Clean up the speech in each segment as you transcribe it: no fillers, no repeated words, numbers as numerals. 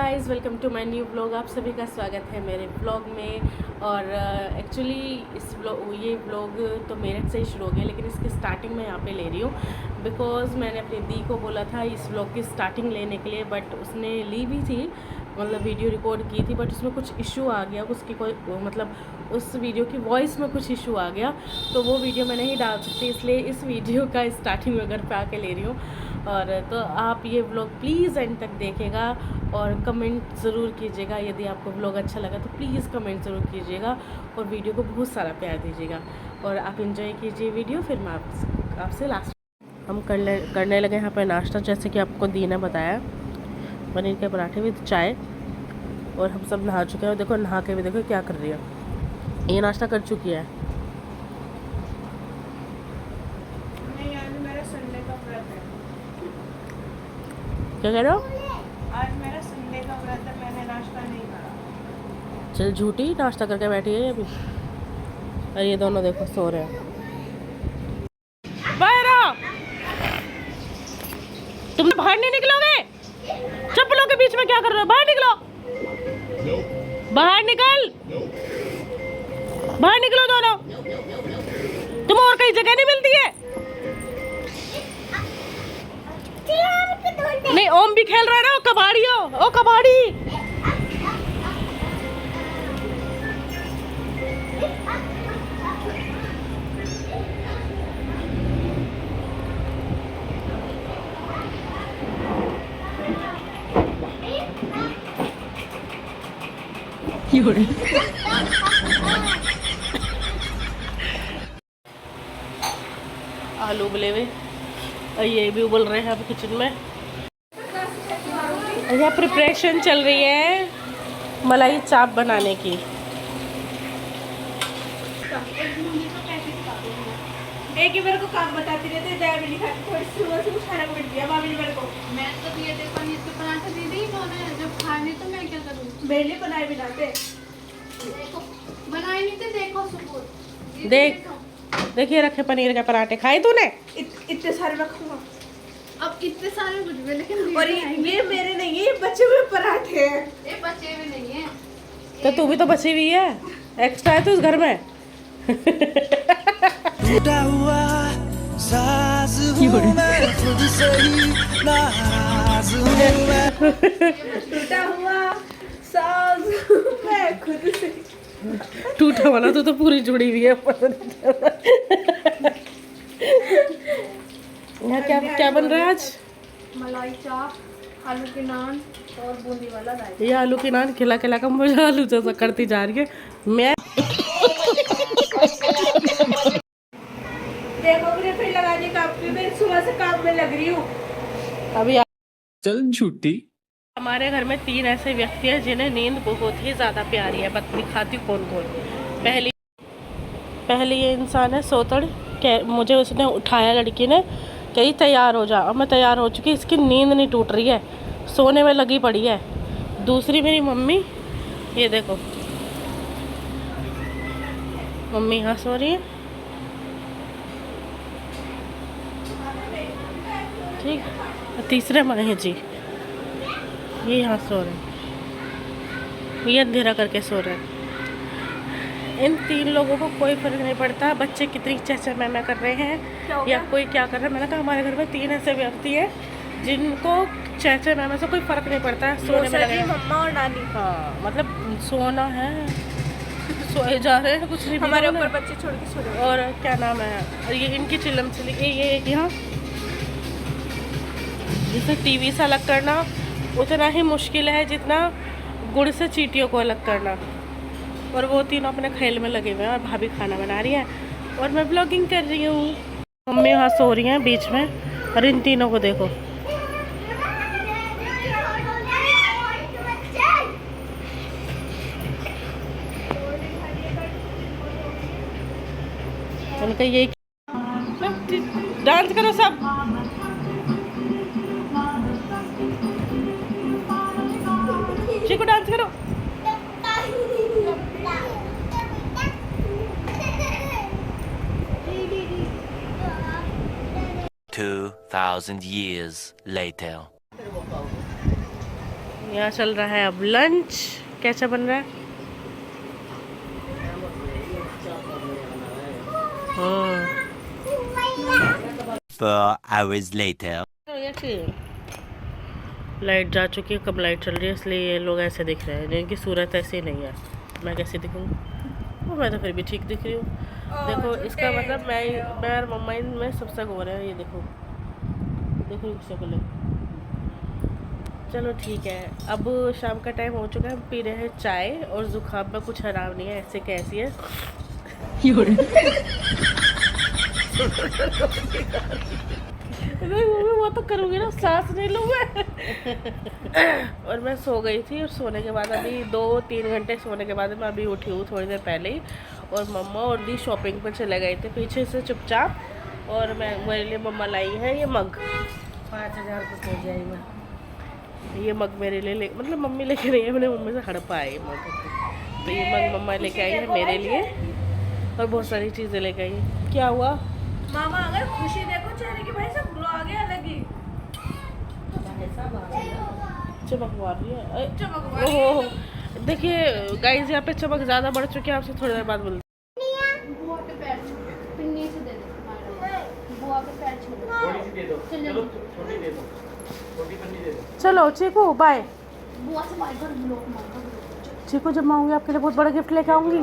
Guys, welcome to my new blog. आप सभी का स्वागत है मेरे ब्लॉग में। और एक्चुअली ये ब्लॉग तो मेरठ से ही शुरू हो गया, लेकिन इसकी स्टार्टिंग मैं यहाँ पे ले रही हूँ बिकॉज़ मैंने अपनी दी को बोला था इस ब्लॉग की स्टार्टिंग लेने के लिए, बट उसने ली भी थी, मतलब वीडियो रिकॉर्ड की थी, बट उसमें कुछ इशू आ गया, उसकी कोई मतलब उस वीडियो की वॉइस में कुछ इशू आ गया, तो वो वीडियो मैं नहीं डाल सकती, इसलिए इस वीडियो का स्टार्टिंग में घर पे आके ले रही हूँ। और तो आप ये व्लॉग प्लीज़ एंड तक देखेगा और कमेंट ज़रूर कीजिएगा। यदि आपको व्लॉग अच्छा लगा तो प्लीज़ कमेंट ज़रूर कीजिएगा और वीडियो को बहुत सारा प्यार दीजिएगा और आप एंजॉय कीजिए वीडियो। फिर मैं आपसे लास्ट हम करने लगे यहाँ पे नाश्ता, जैसे कि आपको दी ने बताया, पनीर के पराठे विद चाय। और हम सब नहा चुके हैं और देखो नहा के भी देखो क्या कर रही है, ये नाश्ता कर चुकी है। क्या कह रहे हो? आज मेरा संडे का व्रत है, मैंने नाश्ता नहीं करा। चल झूठी नाश्ता करके बैठी है अभी। और ये दोनों देखो सो रहे हैं। बाहर आओ, तुम बाहर नहीं निकलोगे? चप्पलों के बीच में क्या कर रहे हो? बाहर निकलो, बाहर निकल, बाहर निकलो दोनों। तुम और कहीं जगह नहीं मिलती है? नहीं, ओम भी खेल रहा है ना। ओ कबाड़ी हो, ओ कबाड़ी। आलू उबले हुए, ये भी उबल रहे हैं अब किचन में। यहाँ प्रिपरेशन चल रही है मलाई चाप बनाने की। एक ही मेरे को काम बताती रहती है, भी नहीं खाती, थोड़ी सुबह से खाना मिल गया भाभी ने मेरे को। मैं तो ये देखो पनीर के पराठे दे दी इन्होंने, जब खाने तो मैं क्या करूँ? मेरे लिए बनाए बनाते देखो बनाए नहीं थे, देखो सुबह देखिए रखे पनीर के पराठे, खाए तूने? इतने सारे रखूंगा। अब इतने सारे कुछ भी, लेकिन और ये मेरे नहीं है, ये बचे हुए पराठे हैं। ये बचे भी नहीं है। तो तू भी तो बची हुई है, एक्स्ट्रा है तो उस घर में। टूटा हुआ साज हूँ मैं, खुद से ही नाराज हूँ मैं। टूटा हुआ साज मैं खुद से। टूटा वाला तो पूरी जुड़ी हुई है। यहाँ क्या क्या बन रहा है आज? मलाई चाप, आलू के नान और बूंदी वाला रायता। ये आलू की नान खिला खिला कर मुझे आलू जैसा करती जा रही है। मैं देखो मुझे फिर लगाने का, मैं सुबह से काम में लग रही हूँ अभी चल झूठी। हमारे घर में 3 ऐसे व्यक्ति हैं जिन्हें नींद बहुत ही ज़्यादा प्यारी है। बत दिखाती कौन कौन। पहली ये इंसान है सोतड़, मुझे उसने उठाया, लड़की ने कही तैयार हो जा, अब मैं तैयार हो चुकी, इसकी नींद नहीं टूट रही है, सोने में लगी पड़ी है। दूसरी मेरी मम्मी, ये देखो मम्मी यहाँ सो रही है, ठीक। तीसरे महेश जी, ये यहाँ सो रहे हैं, ये अंधेरा करके सो रहे हैं। इन 3 लोगों को कोई फर्क नहीं पड़ता बच्चे कितनी चहचह मैं कर रहे हैं या कोई क्या कर रहा है। मैंने कहा हमारे घर में 3 ऐसे व्यक्ति हैं जिनको चहचह मैं से कोई फर्क नहीं पड़ता है, सोने में लगे। मम्मा और नानी। हाँ, मतलब सोना है, सोए जा रहे हैं, कुछ नहीं हमारे ऊपर बच्चे छोड़ के सो रहे हैं। और क्या नाम है, और ये इनकी चिलम चली, ये यहाँ जिसे टीवी से अलग करना उतना ही मुश्किल है जितना गुड़ से चींटियों को अलग करना। और वो तीनों अपने खेल में लगे हुए हैं और भाभी खाना बना रही है और मैं ब्लॉगिंग कर रही हूँ। मम्मी यहाँ सो रही हैं बीच में और इन तीनों को देखो। उनका यही डांस करो सब। चिकू डांस करो। 2,000 years later. यहाँ चल रहा है अब लंच। कैसा बन रहा है? हाँ। 4 hours later. लाइट जा चुकी है, कब लाइट चल रही है, इसलिए ये लोग ऐसे दिख रहे हैं। जिनकी सूरत ऐसे ही नहीं है, मैं कैसे दिखूँगी? मैं तो फिर भी ठीक दिख रही हूँ। देखो इसका मतलब मैं और मम्मा में सबसे हो रहे हैं। ये देखो शक्ल। चलो ठीक है, अब शाम का टाइम हो चुका है, हम पी रहे हैं चाय और जुकाम में कुछ हराम नहीं है, ऐसे कैसी है। वो तो करूँगी ना, सांस नहीं लूँ मैं। और मैं सो गई थी, और सोने के बाद अभी 2-3 घंटे सोने के बाद मैं अभी उठी हूँ थोड़ी देर पहले ही। और मम्मा और दी शॉपिंग पर चले गए थे पीछे से चुपचाप। और मेरे लिए मम्मा लाई है ये मग, 5000 रुपये हो जाएगा। ये मग मेरे लिए मतलब मम्मी लेके नहीं है, मैंने मम्मी से हड़पा है ये मग। तो ये मग मम्मा लेके आई है मेरे लिए, और बहुत सारी चीज़ें लेके आई है। क्या हुआ मामा? अगर खुशी देखो चेहरे की, भाई सब ग्लो आ गया अलग ही। चमक मार रही है। चमक मार रही है। देखिए गाइस, यहाँ पे चमक ज़्यादा बढ़ चुकी है। आपसे थोड़ी देर बाद बोलते बुआ के पैर छू, पिन्नी से दे दो, बुआ के पैर छू, थोड़ी सी दे दो, चलो छोटी दे दो, छोटी पन्नी दे दो। चलो चीकू बाय। बुआ से बाय कर, ब्लॉक मार कर। चीकू जब मैं आऊँगी आपके लिए बहुत बड़ा गिफ्ट लेके आऊँगी।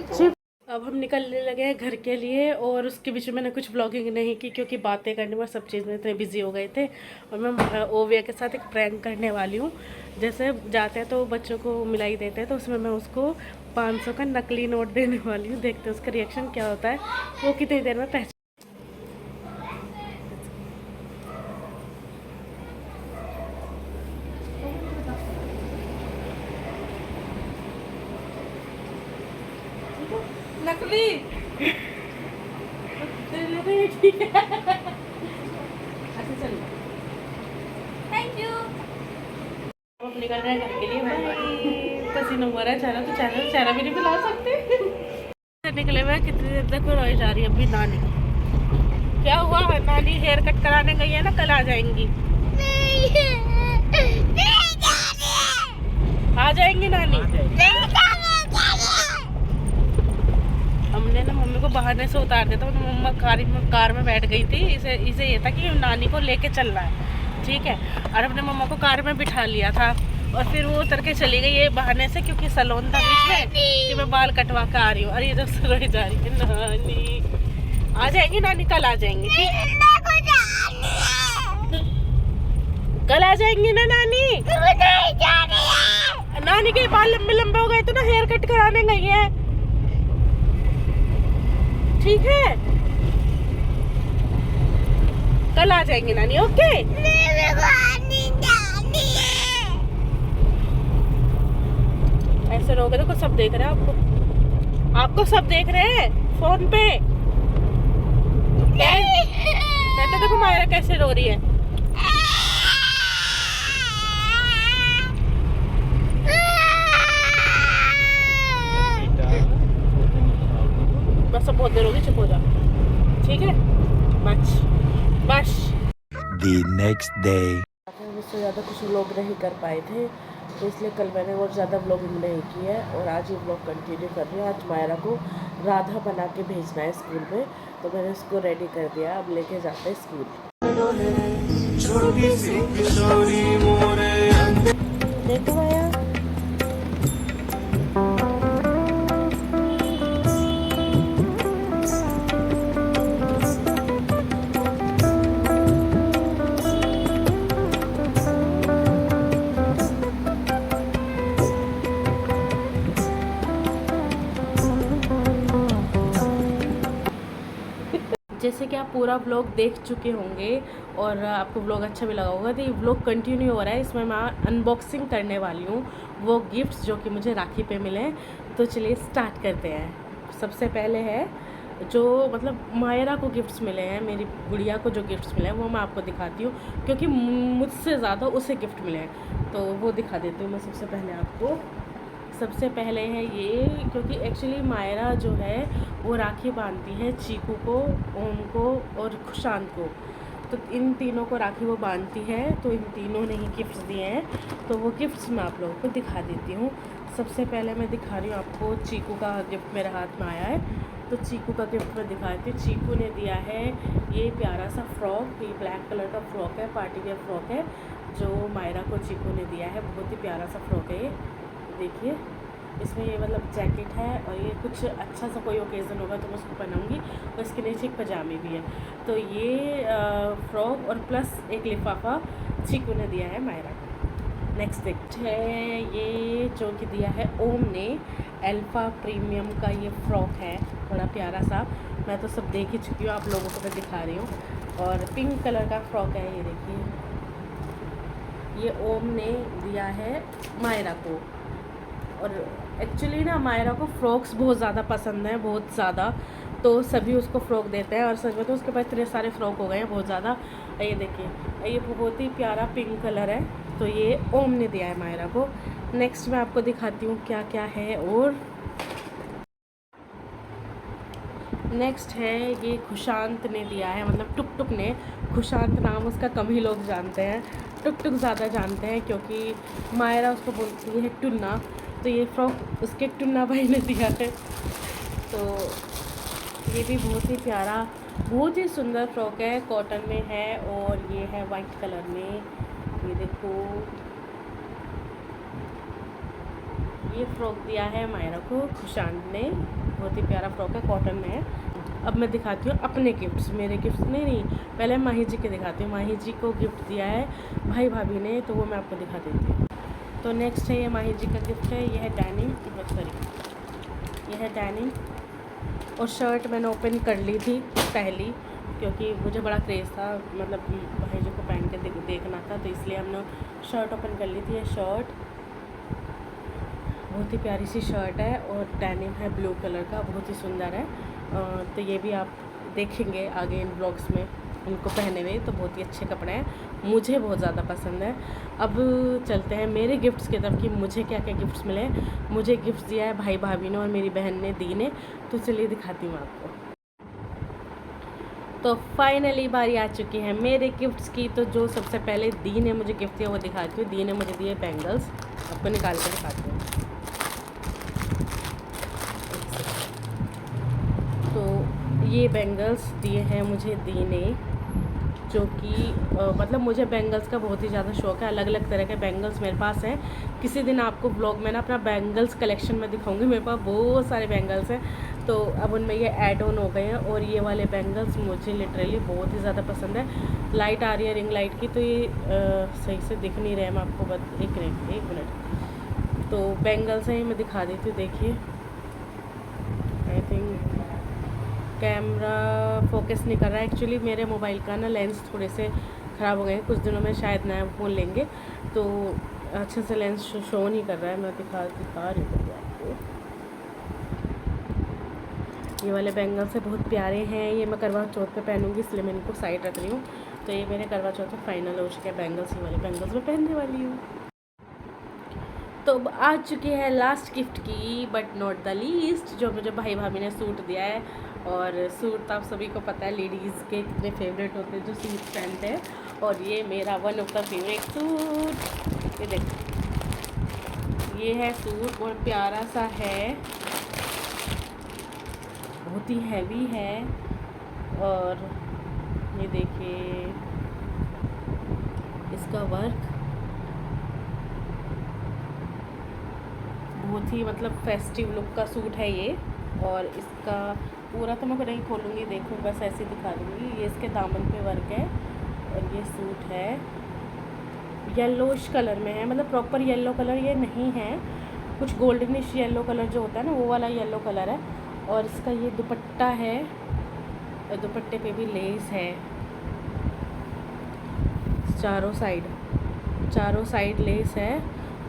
चीकू अब हम निकलने लगे हैं घर के लिए, और उसके बीच में मैंने कुछ ब्लॉगिंग नहीं की क्योंकि बातें करने में सब चीज़ में इतने बिजी हो गए थे। और मैं ओविया के साथ एक प्रैंक करने वाली हूँ। जैसे जाते हैं तो बच्चों को मिलाई देते हैं, तो उसमें मैं उसको 500 का नकली नोट देने वाली हूँ। देखते हैं उसका रिएक्शन क्या होता है, वो कितनी देर में पहचान। नकली। ठीक है, अच्छा चलो थैंक यू। हम निकल रहे हैं घर के लिए। भाई पसीना हो रहा है चेहरा, तो चेहरा भी नहीं पिला सकते। निकले हुए कितनी देर तक वो रोई जा रही है अभी। नानी क्या हुआ? नानी हेयर कट कराने गई है ना, कल आ जाएंगी। आ जाएंगी नानी। हमने ना मम्मी को बहाने से उतार दिया था। मम्मा कार में बैठ गई थी। इसे ये था कि नानी को लेके चलना है, ठीक है। और अपने मम्मा को कार में बिठा लिया था, और फिर वो उतर के चली गई ये बहाने से, क्योंकि सैलून था बीच में कि मैं बाल कटवा के आ रही हूँ। और ये जब रोई जा रही है। नानी आ जाएंगी, नानी कल आ जाएंगी, ठीक। कल आ जाएंगी ना नानी। नानी के बाल लंबे लंबे हो गए तो ना हेयर कट कराने गई है, ठीक है। कल आ जाएंगी नानी, ओके। ऐसे रहोगे तो सब देख रहे हैं आपको सब देख रहे हैं फोन पे। कहते देखो मायरा कैसे रो रही है। बस अब बहुत देर होगी, चुप हो जा, ठीक है। बस The next day. उससे ज़्यादा कुछ व्लॉग नहीं कर पाए थे, तो इसलिए कल मैंने और ज़्यादा व्लॉगिंग नहीं की है, और आज ये व्लॉग कंटिन्यू कर रही हूँ। आज मायरा को राधा बना के भेजना है स्कूल में, तो मैंने उसको रेडी कर दिया। अब लेके जाते हैं स्कूल। देखो माया, जैसे कि आप पूरा व्लॉग देख चुके होंगे और आपको व्लॉग अच्छा भी लगा होगा, तो ये व्लॉग कंटिन्यू हो रहा है। इसमें मैं अनबॉक्सिंग करने वाली हूँ वो गिफ्ट्स जो कि मुझे राखी पे मिले हैं। तो चलिए स्टार्ट करते हैं। सबसे पहले है जो मतलब मायरा को गिफ्ट्स मिले हैं, मेरी गुड़िया को जो गिफ्ट्स मिले हैं वो मैं आपको दिखाती हूँ, क्योंकि मुझसे ज़्यादा उसे गिफ्ट मिले हैं, तो वो दिखा देती हूँ मैं सबसे पहले आपको। सबसे पहले है ये, क्योंकि एक्चुअली मायरा जो है वो राखी बांधती है चीकू को, ओम को और खुशांत को। तो इन तीनों को राखी वो बांधती है, तो इन तीनों ने ही गिफ्ट्स दिए हैं। तो वो गिफ्ट्स मैं आप लोगों को दिखा देती हूँ। सबसे पहले मैं दिखा रही हूँ आपको चीकू का गिफ्ट मेरे हाथ में आया है। तो चीकू का गिफ्ट मैं दिखाती हूँ। चीकू ने दिया है ये प्यारा सा फ्रॉक, ये ब्लैक कलर का फ्रॉक है, पार्टी वेयर फ्रॉक है, जो मायरा को चीकू ने दिया है। बहुत ही प्यारा सा फ्रॉक है ये, देखिए इसमें ये मतलब जैकेट है और ये कुछ अच्छा सा कोई ओकेज़न होगा तो मैं उसको पहनाऊँगी। और इसके नीचे एक पजामी भी है। तो ये फ्रॉक और प्लस एक लिफाफा चीकू ने दिया है मायरा को। नेक्स्ट गिफ्ट है ये जो कि दिया है ओम ने, अल्फ़ा प्रीमियम का ये फ्रॉक है, बड़ा प्यारा सा। मैं तो सब देख ही चुकी हूँ, आप लोगों को मैं दिखा रही हूँ। और पिंक कलर का फ्रॉक है ये, देखिए ये ओम ने दिया है मायरा को। और एक्चुअली ना मायरा को फ़्रॉक्स बहुत ज़्यादा पसंद है, बहुत ज़्यादा, तो सभी उसको फ़्रॉक देते हैं। और सच में तो उसके पास इतने सारे फ़्रॉक हो गए हैं बहुत ज़्यादा। ये देखिए ये बहुत ही प्यारा पिंक कलर है, तो ये ओम ने दिया है मायरा को। नेक्स्ट मैं आपको दिखाती हूँ क्या क्या है। और नेक्स्ट है ये खुशांत ने दिया है, मतलब टुक टुक ने। खुशांत नाम उसका कम ही लोग जानते हैं, टुक टुक ज़्यादा जानते हैं, क्योंकि मायरा उसको बोलती है टुन्ना। तो ये फ्रॉक उसके टुन्ना भाई ने दिया है। तो ये भी बहुत ही प्यारा, बहुत ही सुंदर फ्रॉक है, कॉटन में है और ये है वाइट कलर में। ये देखो ये फ़्रॉक दिया है मायरा को खुशांत ने, बहुत ही प्यारा फ्रॉक है, कॉटन में है। अब मैं दिखाती हूँ अपने गिफ्ट्स, मेरे गिफ्ट्स नहीं पहले माही जी के दिखाती हूँ। माही जी को गिफ्ट दिया है भाई भाभी ने, तो वो मैं आपको दिखा देती हूँ। तो नेक्स्ट है ये माही जी का गिफ्ट है, यह है डैनिम, सॉरी यह है डैनिम। और शर्ट मैंने ओपन कर ली थी पहली, क्योंकि मुझे बड़ा क्रेज़ था, मतलब भाई जी को पहन के देखना था, तो इसलिए हमने शर्ट ओपन कर ली थी। ये शर्ट बहुत ही प्यारी सी शर्ट है और डैनिम है ब्लू कलर का, बहुत ही सुंदर है। तो ये भी आप देखेंगे आगे इन ब्लॉग्स में उनको पहने हुए, तो बहुत ही अच्छे कपड़े हैं, मुझे बहुत ज़्यादा पसंद है। अब चलते हैं मेरे गिफ्ट्स की तरफ कि मुझे क्या क्या गिफ्ट्स मिले। मुझे गिफ्ट्स दिया है भाई भाभी ने और मेरी बहन ने, दी ने। तो चलिए दिखाती हूँ आपको। तो फाइनली बारी आ चुकी है मेरे गिफ्ट्स की। तो जो सबसे पहले दी ने मुझे गिफ्ट दिया वो दिखाती हूँ। दी ने मुझे दिए बैंगल्स, आपको निकाल कर दिखाती हूँ। तो ये बैंगल्स दिए हैं मुझे दी ने, जो कि मतलब मुझे बैंगल्स का बहुत ही ज़्यादा शौक़ है। अलग अलग तरह के बैंगल्स मेरे पास हैं। किसी दिन आपको ब्लॉग में ना अपना बैंगल्स कलेक्शन में दिखाऊंगी। मेरे पास बहुत सारे बैंगल्स हैं, तो अब उनमें ये ऐड ऑन हो गए हैं। और ये वाले बैंगल्स मुझे लिटरली बहुत ही ज़्यादा पसंद है। लाइट आ रही है रिंग लाइट की, तो ये सही से दिख नहीं रहा है, मैं आपको एक मिनट। तो बैंगल्स हैं, मैं दिखा देती हूँ, देखिए। आई थिंक कैमरा फोकस नहीं कर रहा है, एक्चुअली मेरे मोबाइल का ना लेंस थोड़े से ख़राब हो गए हैं। कुछ दिनों में शायद नया फ़ोन लेंगे, तो अच्छे से लेंस शो नहीं कर रहा है। मैं दिखा रही हूँ आपको। ये वाले बैंगल्स से बहुत प्यारे हैं, ये मैं करवा चौथ पे पहनूंगी, इसलिए मैं इनको साइड रख रही हूँ। तो ये मेरे करवा चौथ में फाइनल हो चुके हैं बैंगल्स, ये वाले बैंगल्स मैं पहनने वाली हूँ। तो अब आ चुकी है लास्ट गिफ्ट की, बट नॉट द लीस्ट, जो मुझे भाई भाभी ने सूट दिया है। और सूट तो आप सभी को पता है लेडीज़ के कितने फेवरेट होते हैं जो सूट पहनते हैं। और ये मेरा one of the favourite suit, ये देखो ये है सूट, बहुत प्यारा सा है, बहुत ही हैवी है। और ये देखिए इसका वर्क बहुत ही मतलब फेस्टिव लुक का सूट है ये। और इसका पूरा तो मैं नहीं खोलूँगी, देखो बस ऐसे दिखा दूँगी। ये इसके दामन पे वर्क है और ये सूट है येलोश कलर में है, मतलब प्रॉपर येलो कलर ये नहीं है, कुछ गोल्डनिश येलो कलर जो होता है ना, वो वाला येलो कलर है। और इसका ये दुपट्टा है, और दुपट्टे पे भी लेस है चारों साइड लेस है।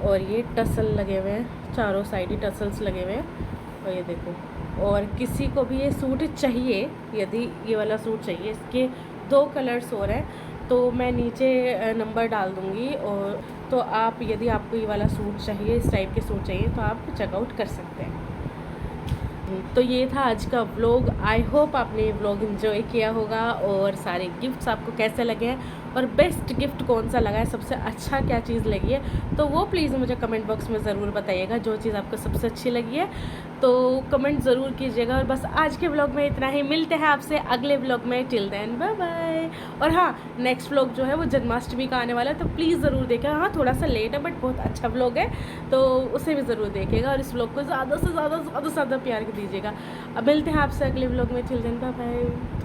और ये टसल लगे हुए हैं, चारों साइड ही टसल्स लगे हुए हैं। और ये देखो, और किसी को भी ये सूट चाहिए, यदि ये वाला सूट चाहिए, इसके 2 कलर्स और हैं, तो मैं नीचे नंबर डाल दूँगी। और तो आप यदि आपको ये वाला सूट चाहिए, इस टाइप के सूट चाहिए, तो आप चेकआउट कर सकते हैं। तो ये था आज का व्लॉग। आई होप आपने ये व्लॉग एंजॉय किया होगा और सारे गिफ्ट्स आपको कैसे लगे हैं और बेस्ट गिफ्ट कौन सा लगा है, सबसे अच्छा क्या चीज़ लगी है, तो वो प्लीज़ मुझे कमेंट बॉक्स में ज़रूर बताइएगा। जो चीज़ आपको सबसे अच्छी लगी है तो कमेंट ज़रूर कीजिएगा। और बस आज के व्लॉग में इतना ही, मिलते हैं आपसे अगले व्लॉग में। Till then bye bye. और हाँ, नेक्स्ट व्लॉग जो है वो जन्माष्टमी का आने वाला है, तो प्लीज़ ज़रूर देखें। हाँ, थोड़ा सा लेट है बट बहुत अच्छा व्लॉग है, तो उसे भी ज़रूर देखिएगा और इस व्लॉग को ज़्यादा से ज़्यादा प्यार दीजिएगा। अब मिलते हैं आपसे अगले व्लॉग में। Till then bye bye.